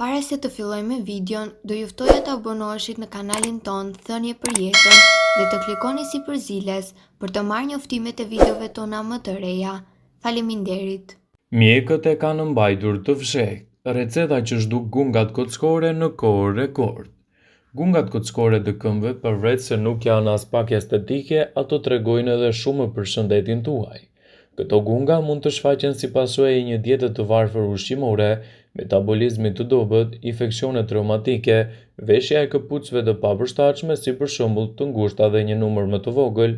Para se të fillojmë me videon, do ju ftoja të abonoheshit në kanalin ton Thënie për Jetën dhe të klikoni si përziles për të marrë njoftimet e videove tona më të reja. Faleminderit. Mjekët e kanë mbajtur të fshehtë receta që zhduk gungat kockore në kohë rekord. Gungat kockore të këmbëve, përveç se nuk janë as pak estetike, ato tregojnë edhe shumë për shëndetin tuaj. Këto gunga mund të shfaqen si pasojë e një diete të varfër ushqimore, metabolizmi të dobët, infeksione reumatike, veshja e këpucëve të papërshtatshme si për shembull të ngushta dhe një numër më të vogël.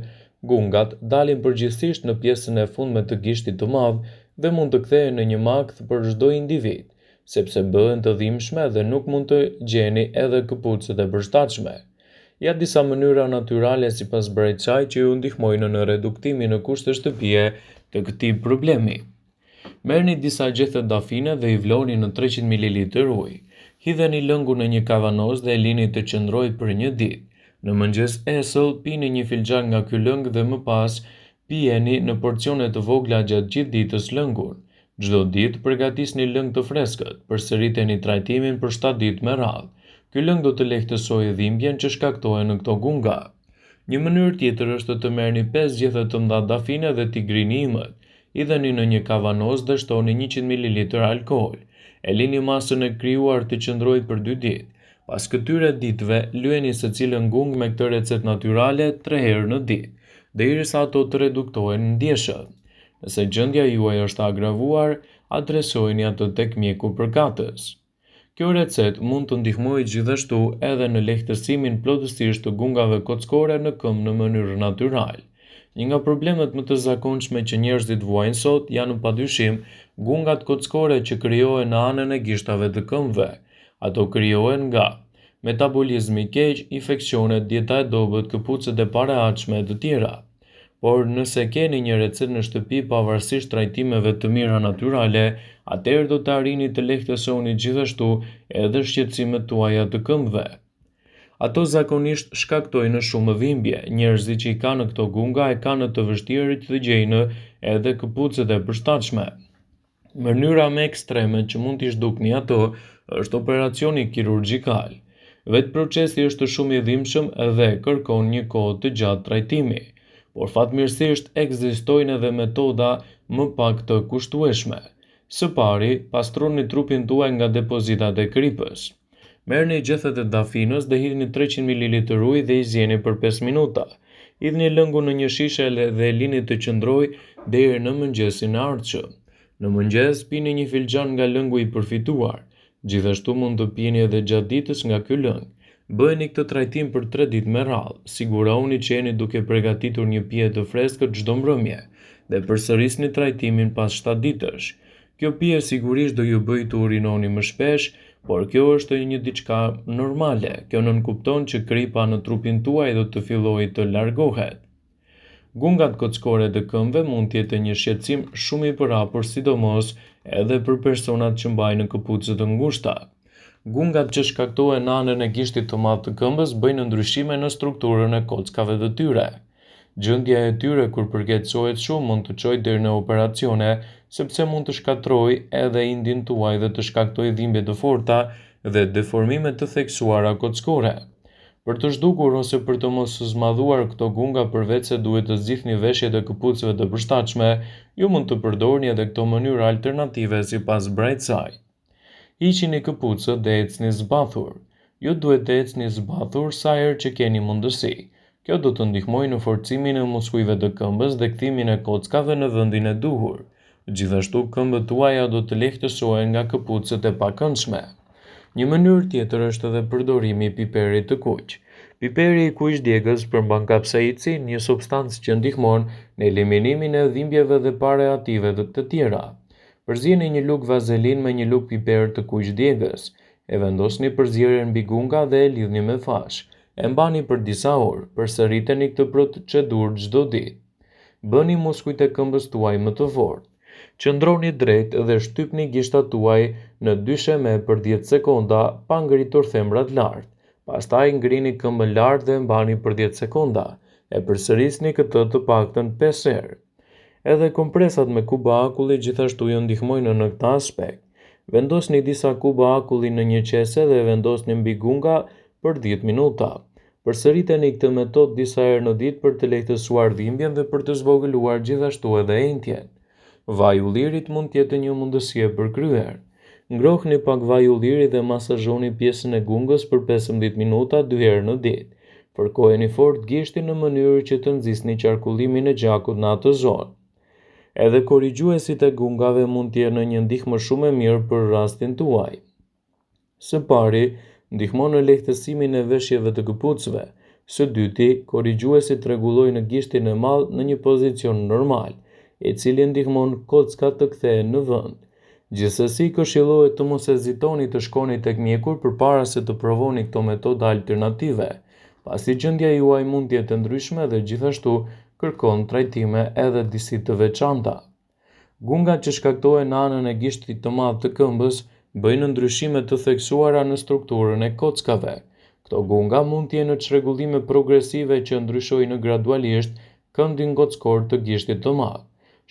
Gungat dalin përgjithsisht në pjesën e fundme të gishtit të madh dhe mund të kthehen në një makth për çdo individ, sepse bëhen të dhimbshme dhe nuk mund të gjeni edhe këpucët e përshtatshme. Ja disa mënyra natyrale sipas Bright Side që ju ndihmojnë në reduktimin në kushte shtëpie të këtij problemi. Merrni disa gjethe dafine dhe i vloni në 300 ml ujë. Hidheni lëngun në një kavanoz dhe e lini të qëndrojë për një ditë. Në mëngjes esëll pini një filxhan nga ky lëng dhe më pas pijeni në porcione të vogla gjatë gjithë ditës lëngun. Çdo ditë përgatisni lëng të freskët, përsëriteni trajtimin për 7 ditë me radhë. Ky lëng do të lehtësojë dhimbjen që shkaktohen në këto gunga. Një mënyrë tjetër është të merrni 5 gjethe të mëdha dafine dhe t'i grini imët. Hidheni në një kavanoz dhe shtoni 100 ml alkool. E lini masën e krijuar të qëndrojë për 2 ditë. Pas këtyre ditëve, lyeni secilën gung me këtë recetë natyrale 3 herë në ditë, derisa ato të reduktohen ndjeshëm. Nëse gjendja juaj është agravuar, adresojeni atë tek mjeku përkatës. Kjo recetë mund të ndihmojë gjithashtu edhe në lehtësimin plotësisht të gungave kockore në këmbë në mënyrë natyrale. Një nga problemet më të zakonshme që njerëzit vuajnë sot janë padyshim gungat kockore që krijohen në anën e gishtave të këmbëve. Ato krijohen nga metabolizmi i keq, infeksionet, dieta e dobët, këpucët e parahatshme e të tjera. Por nëse keni një recetë në shtëpi pavarësisht trajtimeve të mira natyrale, atëherë do të arrini të lehtësoni gjithashtu edhe shqetësimet tuaja të këmbëve. Ato zakonisht shkaktojnë shumë dhimbje. Njerëzit që i kanë këto gunga e kanë të vështirë të gjejnë edhe këpucët e përshtatshme. Mënyra më ekstreme që mund t'i zhdukni ato është operacioni kirurgjikal. Vetë procesi është shumë i dhimbshëm dhe kërkon një kohë të gjatë trajtimi, por fatmirësisht ekzistojnë edhe metoda më pak të kushtueshme. Së pari, pastroni trupin tuaj nga depozitat e kripës. Merrni gjethet e dafinës dhe hidhni 300 ml ujë dhe i zjeni për 5 minuta. Hidhni lëngun në një shishe dhe e lini të qëndrojë deri në mëngjesin e ardhshëm. Në mëngjes pini një filxhan nga lëngu i përfituar. Gjithashtu mund të pini edhe gjatë ditës nga ky lëng. Bëheni këtë trajtim për 3 ditë me radhë. Sigurohuni që jeni duke përgatitur një pije të freskët çdo mbrëmje dhe përsërisni trajtimin pas 7 ditësh. Kjo pije sigurisht do ju bëjë të urinoni më shpesh, por kjo është një diçka normale. Kjo nënkupton që kripa në trupin tuaj do të fillojë të largohet. Gungat kockore të këmbëve mund të jetë një shqetësim shumë i përhapur, sidomos edhe për personat që mbajnë këpucë të ngushta. Gungat që shkaktohen në anën e gishtit të madh të këmbës bëjnë ndryshime në strukturën e kockave të tyre. Gjendja e tyre kur përkeqësohet shumë mund të çojë deri në operacione, sepse mund të shkatërrojë edhe indin tuaj dhe të shkaktojë dhimbje të forta dhe deformime të theksuara kockore. Për të zhdukur ose për të mos zmadhuar këto gunga, përveç se duhet të zgjidhni veshjet e këpucëve të përshtatshme, ju mund të përdorni edhe këto mënyra alternative sipas Bright Side. Hiqini këpucët dhe ecni zbathur. Ju duhet të ecni zbathur sa herë që keni mundësi. Kjo do të ndihmojë në forcimin e muskujve të këmbës dhe kthimin e kockave në vendin e duhur. Gjithashtu këmbët tuaja do të lehtësohen nga këpucët e pakëndshme. Një mënyrë tjetër është edhe përdorimi i piperit të kuq. Piperi i kuq djegës përmban kapsaicin, një substancë që ndihmon në eliminimin e dhimbjeve dhe parahative të tjera. Përzieni një lugë vazelin me një lugë piper të kuq djegës. E vendosni përzierjen mbi gunga dhe e lidhni me fash. E mbani për disa orë, përsëriteni këtë procedurë çdo ditë. Bëni muskujt e këmbës tuaj më të fortë. Qëndroni drejt dhe shtypni gishtat tuaj në dysheme për 10 sekonda pa ngritur thembrat lart. Pastaj ngrini këmbën lart dhe mbani për 10 sekonda. E përsërisni këtë të paktën 5 herë. Edhe kompresat me kuba akulli gjithashtu ju ndihmojnë në këtë aspekt. Vendosni disa kuba akulli në një qese dhe vendosni mbi gunga për 10 minuta. Përsëriteni këtë metodë disa herë në ditë për të lehtësuar dhimbjen dhe për të zvogëluar gjithashtu edhe entjen. Vaji i ullirit mund të jetë një mundësi e përkryer. Ngrohni pak vaj ulliri dhe masazhoni pjesën e gungës për 15 minuta 2 herë në ditë. Fërkojeni fort gishtin në mënyrë që të nxisni qarkullimin e gjakut në atë zonë. Edhe korrigjuesit e gungave mund të jenë një ndihmë shumë e mirë për rastin tuaj. Së pari, ndihmon në lehtësimin e veshjeve të këpucëve. Së dyti, korrigjuesit rregullojnë gishtin e madh në një pozicion normal, i cili ndihmon kockat të kthehen në vend. Gjithsesi, këshillohet të mos hezitoni të shkoni tek mjeku përpara se të provoni këto metoda alternative, pasi gjendja juaj mund të jetë ndryshme dhe gjithashtu kërkon trajtime edhe disi të veçanta. Gungat që shkaktohen në anën e gishtit të madh të këmbës bëjnë ndryshime të theksuara në strukturën e kockave. Këto gunga mund të jenë çrregullime progresive që ndryshojnë gradualisht këndin kockor të gishtit të madh.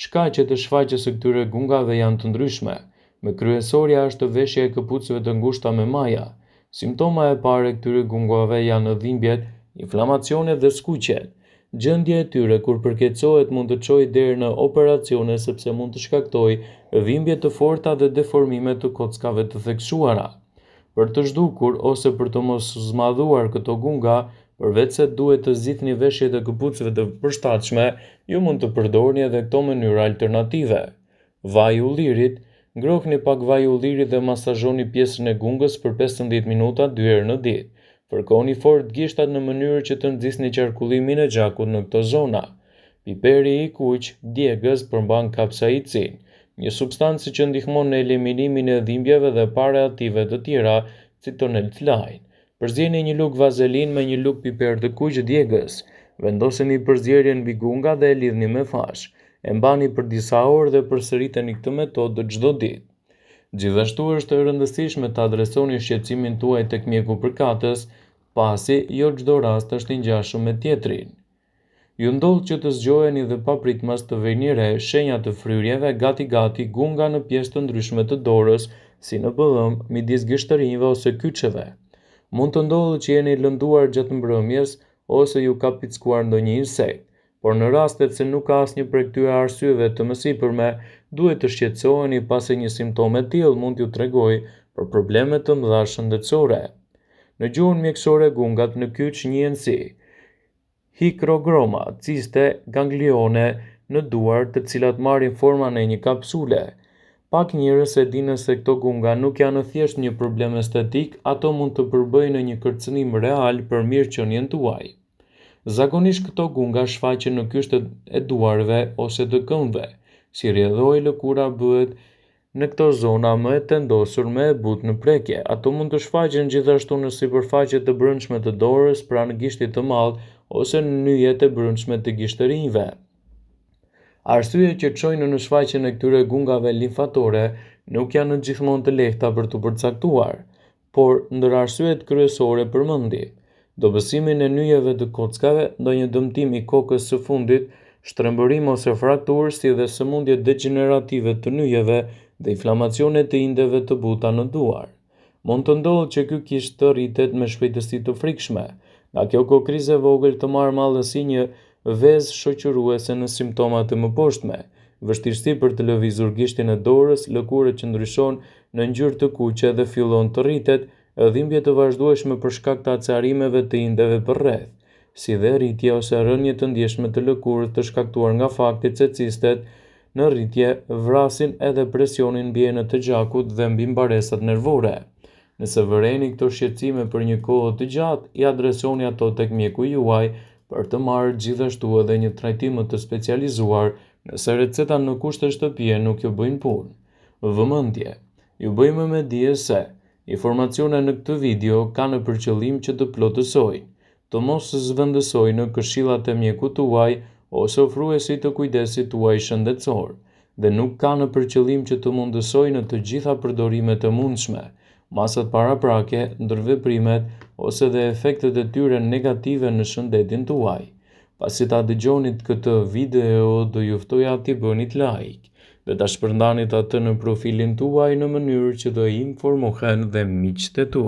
Shkaqet e shfaqjes së këtyre gungave janë të ndryshme. Me kryesorja është veshja e këpucëve të ngushta me maja. Simptoma e parë e këtyre gungave janë dhimbjet, inflamacionet dhe skuqjet. Gjendja e tyre kur përkeqësohet mund të çojë deri në operacione sepse mund të shkaktojë dhimbje të forta dhe deformime të kockave të theksuara. Për të zhdukur ose për të mos zmadhuar këto gunga, përveç se duhet të zgjidhni veshjet e këpucëve të përshtatshme, ju mund të përdorni edhe këto mënyra alternative. Vaji i ullirit. Ngrohni pak vaj ulliri dhe masazhoni pjesën e gungës për 15 minuta 2 herë në ditë. Fërkoni fort gishtat në mënyrë që të nxisni qarkullimin e gjakut në këto zona. Piperi i kuq, djegës, përmban kapsaicin, një substancë që ndihmon në eliminimin e dhimbjeve dhe parative të tjera, si tonelflain. Përzjeni një lugë vazelin me një lugë piper të kuq djegës. Vendoseni përzierjen mbi gunga dhe e lidhni me fash. E mbani për disa orë dhe përsëriteni këtë metodë çdo ditë. Gjithashtu është e rëndësishme të adresoni shqetësimin tuaj tek mjeku përkatës, pasi jo çdo rast është i ngjashëm me tjetrin. Ju ndodh që të zgjoheni dhe papritmas të vini re shenja të fryrjeve gati gunga në pjesë të ndryshme të dorës, si në bëllëm, midis gishtërinjve ose kyçeve. Mund të ndodhë që jeni lënduar gjatë mbrëmjes ose ju ka pickuar ndonjë insekt. Por në rastet se nuk ka asnjë prej këtyre arsyeve të mësipërme, duhet të shqetësoheni pasi një simptom e tillë mund t'ju tregojë për probleme të mëdha shëndetësore. Në gjuhën mjekësore gungat në kyç njihen si hikrogroma, ciste ganglione në duar, të cilat marrin formën e një kapsule. Pak njerëz e dinë se këto gunga nuk janë thjesht një problem estetik, ato mund të përbëjnë një kërcënim real për mirëqenien tuaj. Zakonisht këto gunga shfaqen në kyshtet e duarve ose të këmbëve. Si rrjedhoi lëkura bëhet në këto zona më e tendosur me e butë në prekje. Ato mund të shfaqen gjithashtu në sipërfaqet të brendshme të dorës, pranë gishtit të madh ose në nyjet e brendshme të gishtërinjve. Arsyet që çojnë në shfaqjen e këtyre gungave limfatore nuk janë gjithmonë të lehta për të përcaktuar, por ndër arsyet kryesore përmendi dobësimin e nyjeve të kockave, ndonjë dëmtim i kokës së fundit, shtrembërim ose frakturë, si dhe sëmundje degenerative të nyjeve dhe inflamacione të indeve të buta në duar. Mund të ndodhë që ky kisht të rritet me shpejtësi të frikshme, nga kjo kokrizë e vogël të marrë mallësi një vezë shoqëruese në simptomat e mëposhtme, vështirësi për të lëvizur gishtin e dorës, lëkurë që ndryshon në ngjyrë të kuqe dhe fillon të rritet, dhimbje të vazhdueshme për shkak të acarimeve të indeve përreth, si dhe rritje ose rënje të ndjeshme të lëkurës të shkaktuar nga fakti se cistet në rritje vrasin edhe presionin mbi enët të gjakut dhe mbi mbaresat nervore. Nëse vëreni këto shqetësime për një kohë të gjatë, i adresoni ato tek mjeku juaj për të marrë gjithashtu edhe një trajtim të specializuar nëse receta në kushte shtëpie nuk ju bëjnë punë. Vëmendje. Ju bëjmë me dije se informacione në këtë video kanë për qëllim që të plotësojnë, të mos zvendësojnë në këshillat e mjekut tuaj ose ofruesit të kujdesit tuaj shëndetësor, dhe nuk kanë për qëllim që të mundësojnë të gjitha përdorimet e mundshme, masat paraprake, ndërveprimet ose dhe efektet e tyre negative në shëndetin tuaj. Pasi ta dëgjonit këtë video, do ju ftoja t'i bënit like. dhe ta shpërndanit atë në profilin tuaj në mënyrë që të informohen dhe miqtë e tu.